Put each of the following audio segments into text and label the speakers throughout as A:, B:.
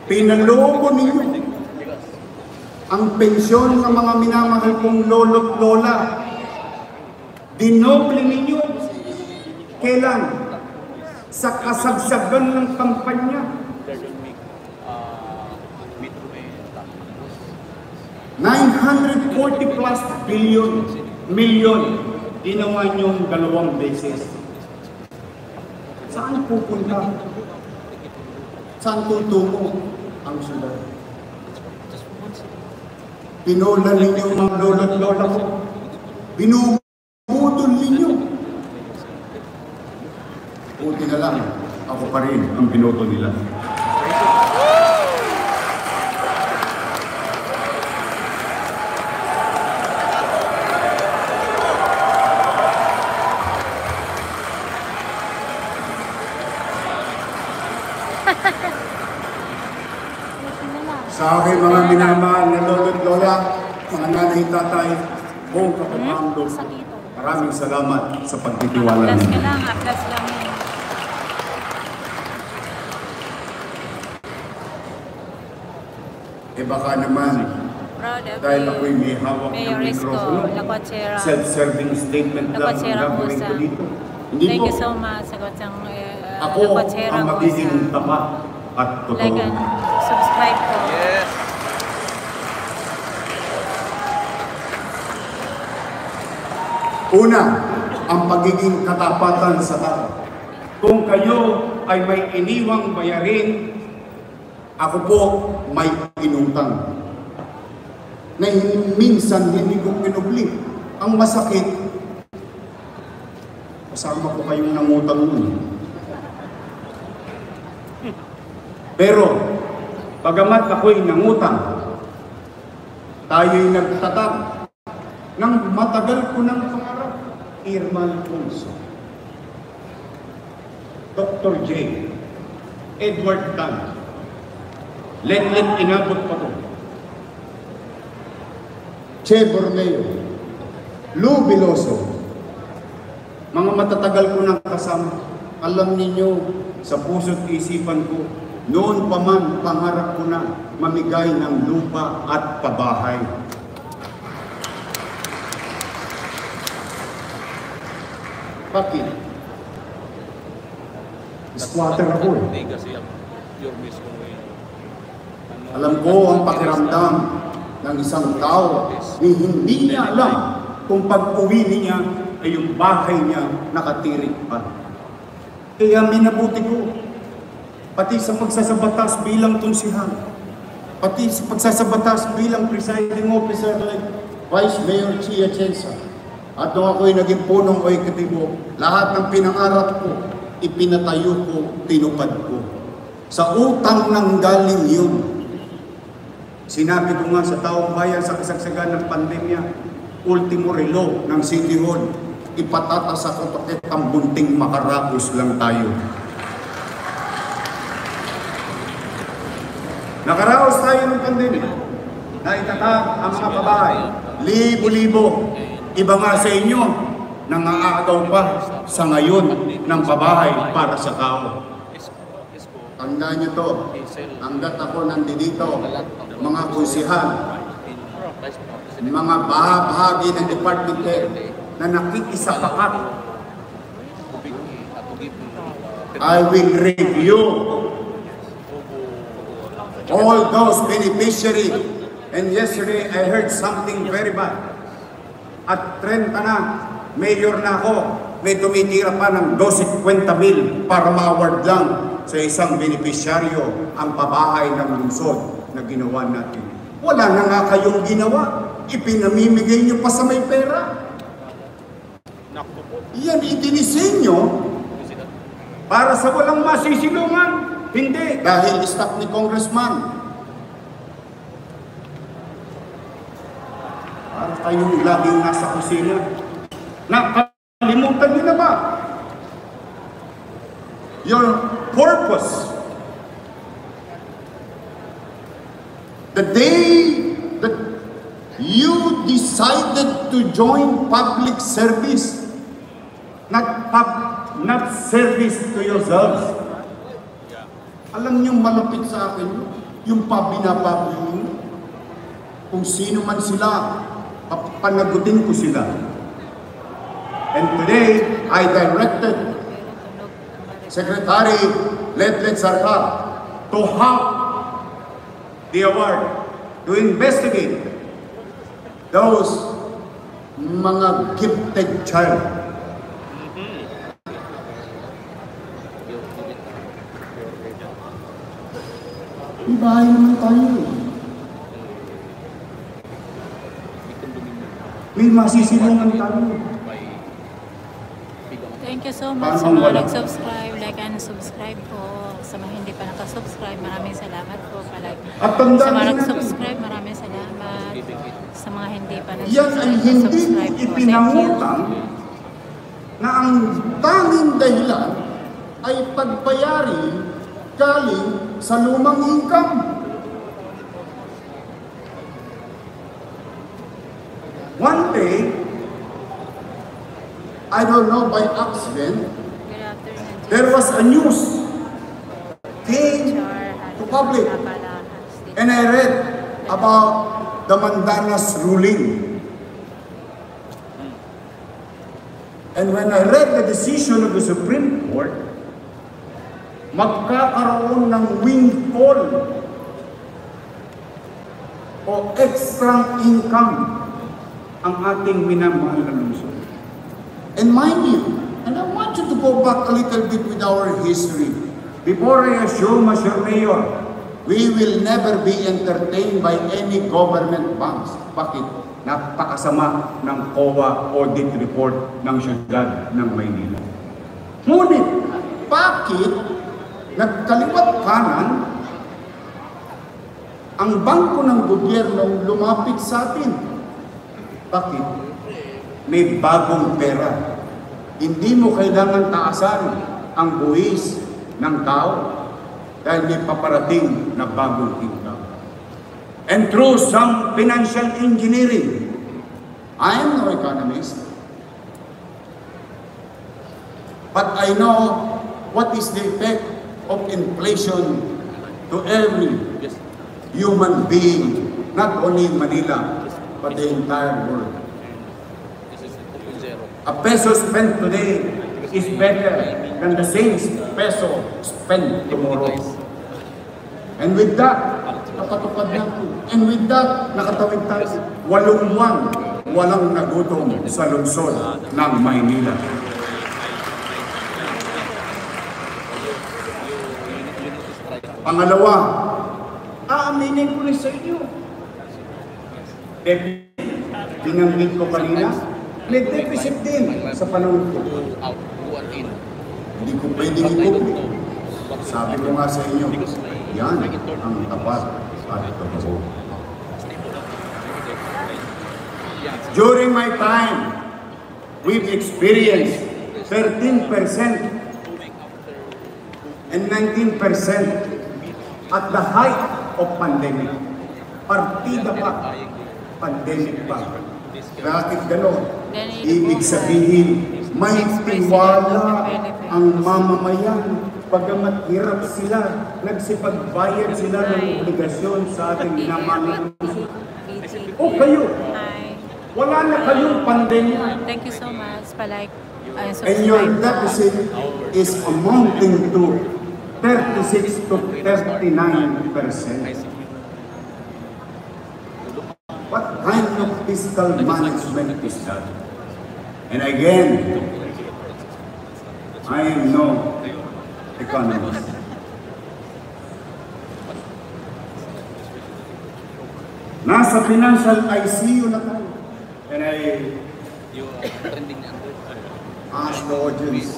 A: Pinaloko ninyo ang pensyon ng mga minamahal kong lolo't lola. Dinoble ninyo. Kailan? Sa kasagsagan ng kampanya. 940 plus million ginawa niyong 2 beses. Saan pupunta? Saan tutungo ang syudad? Pinola ninyo mga lolo't lola ko. Binubudol ninyo. Buti na lang, ako pa rin ang binoto nila. Sa aking mga minamahal na lolo't lola, mga nanay, tatay, buong kapamangdo, maraming salamat sa pagtitiwala ninyo.
B: Atlas lang yan.
A: Baka naman, dahil ako'y may hawak ng mikrofono, self-serving statement lang ang gagawin ko dito. Hindi
B: Thank
A: po.
B: you so much.
A: Ako ang magiging tapat at totoo.
B: Like and subscribe po.
C: Yes.
A: Una, ang pagiging katapatan sa tao. Kung kayo ay may iniwang bayarin, ako po may inutang. Na minsan hindi ko pinubli. Ang masakit, kasama ko kayong nangutang nun. Pero, pagamat ako'y nangutang, tayo'y nagtatag ng matagal ko ng pangarap. Irma Alfonso, Dr. J, Edward Tan, Lenlet inabot pa to, Che Bormeo, Lou Biloso, mga matatagal ko ng kasama. Alam ninyo, sa puso't isipan ko, noon pa man pangarap ko na mamigay ng lupa at pabahay. Bakit? Squatter ako eh.
C: Hindi kasi your mismo
A: Alam ko ang pakiramdam ng isang tao ni hindi niya alam kung pag-uwi niya ay yung bahay niya nakatirik pa. Kaya minabuti ko, pati sa pagsasabatas bilang tunsihan, pati sa pagsasabatas bilang presiding officer like Vice Mayor Chia Chensa, at nung ako'y naging punong oikatibo, lahat ng pinangarap ko, ipinatayo ko, tinupad ko. Sa utang ng galing yun. Sinabi ko nga sa taong bayan sa kasagsagan ng pandemya, ultimo relo ng City Hall, ipatata sa kotoket ang bunting makarapos lang tayo. Nakaraos tayo ng pandemya. Naitatag ang mga babae, libo-libo. Iba nga sa inyo, nangaagaw pa sa ngayon ng pabahay para sa tao. Tandaan nyo to, hanggat ako nandito, mga konsihan, mga bahagi ng Department Head na nakikisapakat, I will review all those beneficiaries. And yesterday, I heard something very bad. At 30 na, mayor na ako, may tumitira pa ng 12-50 para ma-award lang sa isang benepisyaryo ang pabahay ng lungsod na ginawa natin. Wala na nga kayong ginawa, ipinamimigay nyo pa sa may pera. Yan itinisinyo para sa walang masisilungan. Hindi, dahil staff ni Congressman. Para kayong laging nasa kusina. Nakalimutan nyo na ba? Your purpose. The day that you decided to join public service, not service to yourselves. Alam niyo malapit sa akin, yung pabinabago niyo. Kung sino man sila, panagutin ko sila. And today, I directed Secretary Letlet Sarkar to have the award to investigate those mga gifted child. May bahay naman tayo. May masisilungan tayo.
B: Thank you so much sa mga nag-subscribe, like and subscribe po. Sa mga hindi pa nakasubscribe, maraming salamat po.
A: At
B: Sa
A: tandaan
B: mga
A: natin,
B: nag-subscribe, maraming salamat. Sa mga hindi pa
A: yan ay
B: nag-subscribe,
A: hindi
B: subscribe po. Thank you.
A: ipinangutang na ang tanging dahilan ay pagbayari galing sa lumang income. One day, I don't know, by accident,
B: Good afternoon.
A: there was a news came to public, and I read about the Mandanas ruling. And when I read the decision of the Supreme Court, magkakaroon ng windfall o extra income ang ating minamahal na lungsod. And mind you, and I want you to go back a little bit with our history. Before I assume as your mayor, we will never be entertained by any government banks. Bakit? Napakasama ng COA audit report ng siyudad ng Maynila. Ngunit, bakit nagkaliwat kanan ang bangko ng gobyerno lumapit sa atin? Bakit? May bagong pera. Hindi mo kailangan taasan ang buwis ng tao dahil may paparating na bagong income. And through some financial engineering, I am no economist, but I know what is the effect of inflation to every human being, not only in Manila, but the entire world. A peso spent today is better than the same peso spent tomorrow. And with that, nakatupad na. And with that, nakatawid tayo. 8 buwan, walang nagutom sa lungsod ng Maynila. Pangalawa, aaminin ko rin sa inyo. Binanggit ko kanina, may deficit din sa panahon ko. Hindi ko pwedeng ikupli. Sabi ko nga sa inyo, yan ang tapat at totoo. During my time, we've experienced 13% and 19% at the height of pandemic. Partida pa, pandemic pa. Bakit gano'n? Ibig sabihin, may tiwala ang mamamayan. Pagamat hirap sila, nagsipagbayad sila ng obligasyon sa ating minamahal. O kayo, wala na kayong pandemya.
B: Thank you so much. Palike and subscribe.
A: And your deficit is amounting to 36 to 39%. What kind of fiscal management is that? And again, I am no economist. Nasa financial ICU na tayo. And I ask the audience,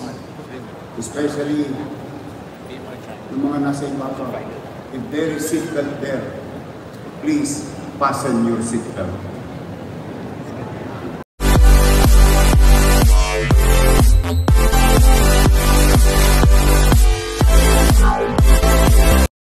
A: especially yung mga nasa ibaba, if there is seatbelt there, please fasten your seatbelt.